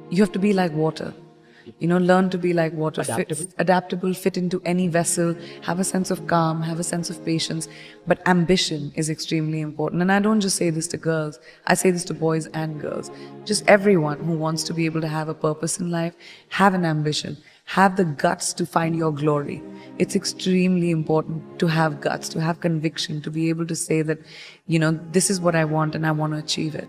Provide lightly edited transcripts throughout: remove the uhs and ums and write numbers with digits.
You have to be like water. Learn to be like water, adaptable, fit into any vessel, have a sense of calm, have a sense of patience. But ambition is extremely important. And I don't just say this to girls, I say this to boys and girls. Just everyone who wants to be able to have a purpose in life, have an ambition, have the guts to find your glory. It's extremely important to have guts, to have conviction, to be able to say that, this is what I want and I want to achieve it.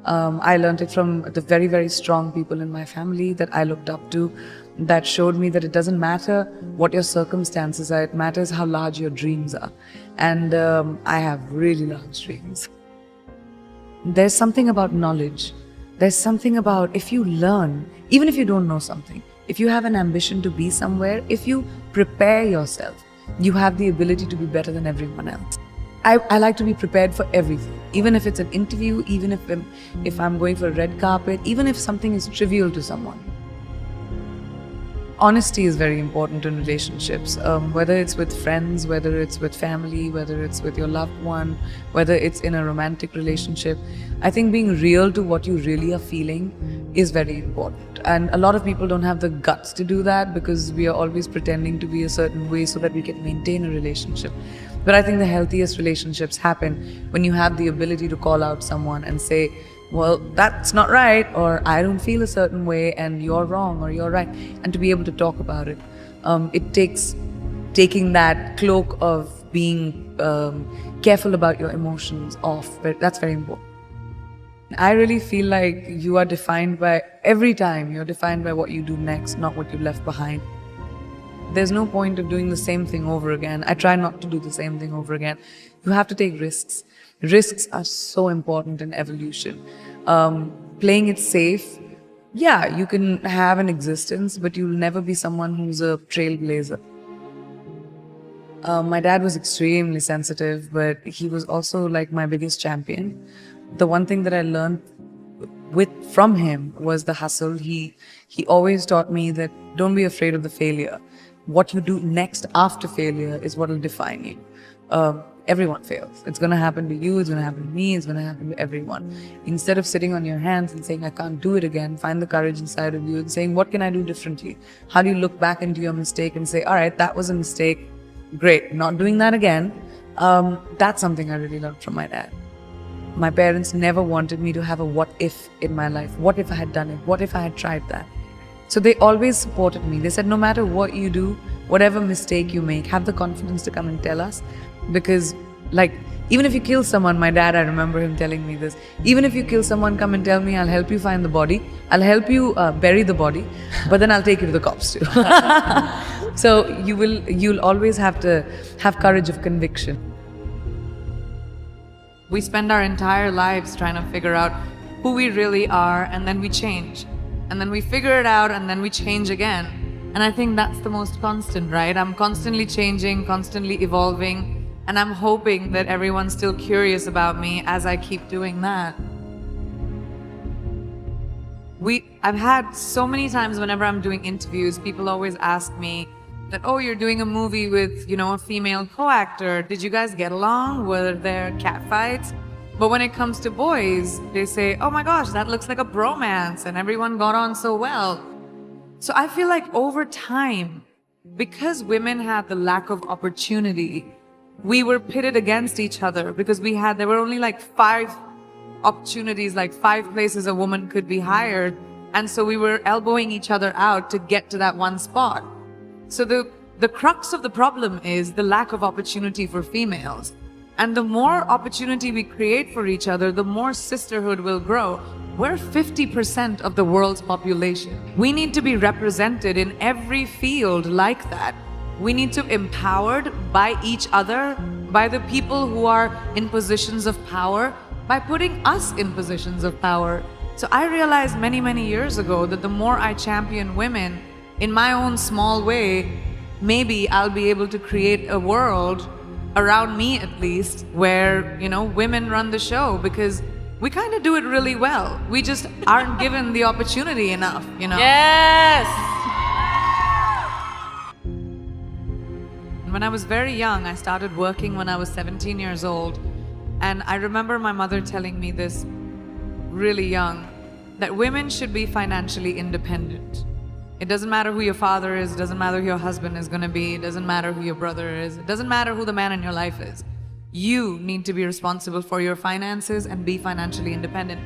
I learned it from the very, very strong people in my family that I looked up to, that showed me that it doesn't matter what your circumstances are, it matters how large your dreams are. And I have really large dreams. There's something about knowledge. There's something about if you learn, even if you don't know something, if you have an ambition to be somewhere, if you prepare yourself, you have the ability to be better than everyone else. I like to be prepared for everything, even if it's an interview, even if I'm going for a red carpet, even if something is trivial to someone. Honesty is very important in relationships, whether it's with friends, whether it's with family, whether it's with your loved one, whether it's in a romantic relationship. I think being real to what you really are feeling is very important. And a lot of people don't have the guts to do that because we are always pretending to be a certain way so that we can maintain a relationship. But I think the healthiest relationships happen when you have the ability to call out someone and say, well, that's not right, or I don't feel a certain way and you're wrong or you're right, and to be able to talk about it. It takes taking that cloak of being careful about your emotions off, but that's very important. I really feel like you are defined by, every time you're defined by what you do next, not what you left behind. There's no point of doing the same thing over again. I try not to do the same thing over again. You have to take risks. Risks are so important in evolution. Playing it safe, yeah, you can have an existence, but you'll never be someone who's a trailblazer. My dad was extremely sensitive, but he was also like my biggest champion. The one thing that I learned from him was the hustle. He always taught me that don't be afraid of the failure. What you do next after failure is what will define you. Everyone fails. It's going to happen to you, it's going to happen to me, it's going to happen to everyone. Instead of sitting on your hands and saying, I can't do it again, find the courage inside of you and saying, what can I do differently? How do you look back into your mistake and say, all right, that was a mistake. Great, not doing that again. That's something I really learned from my dad. My parents never wanted me to have a what if in my life. What if I had done it? What if I had tried that? So they always supported me. They said, no matter what you do, whatever mistake you make, have the confidence to come and tell us. Because even if you kill someone, my dad, I remember him telling me this, even if you kill someone, come and tell me, I'll help you find the body. I'll help you bury the body, but then I'll take you to the cops too. So you'll always have to have courage of conviction. We spend our entire lives trying to figure out who we really are, and then we change. And then we figure it out, and then we change again. And I think that's the most constant, right? I'm constantly changing, constantly evolving, and I'm hoping that everyone's still curious about me as I keep doing that. I've had so many times whenever I'm doing interviews, people always ask me that, oh, you're doing a movie with, a female co-actor. Did you guys get along? Were there catfights? But when it comes to boys, they say, oh my gosh, that looks like a bromance and everyone got on so well. So I feel like over time, because women had the lack of opportunity, we were pitted against each other because there were only 5 opportunities, 5 places a woman could be hired. And so we were elbowing each other out to get to that one spot. So the crux of the problem is the lack of opportunity for females. And the more opportunity we create for each other, the more sisterhood will grow. We're 50% of the world's population. We need to be represented in every field like that. We need to be empowered by each other, by the people who are in positions of power, by putting us in positions of power. So I realized many, many years ago that the more I champion women in my own small way, maybe I'll be able to create a world around me at least, where, women run the show, because we kind of do it really well. We just aren't given the opportunity enough, Yes! When I was very young, I started working when I was 17 years old. And I remember my mother telling me this really young, that women should be financially independent. It doesn't matter who your father is, it doesn't matter who your husband is going to be, it doesn't matter who your brother is, it doesn't matter who the man in your life is. You need to be responsible for your finances and be financially independent.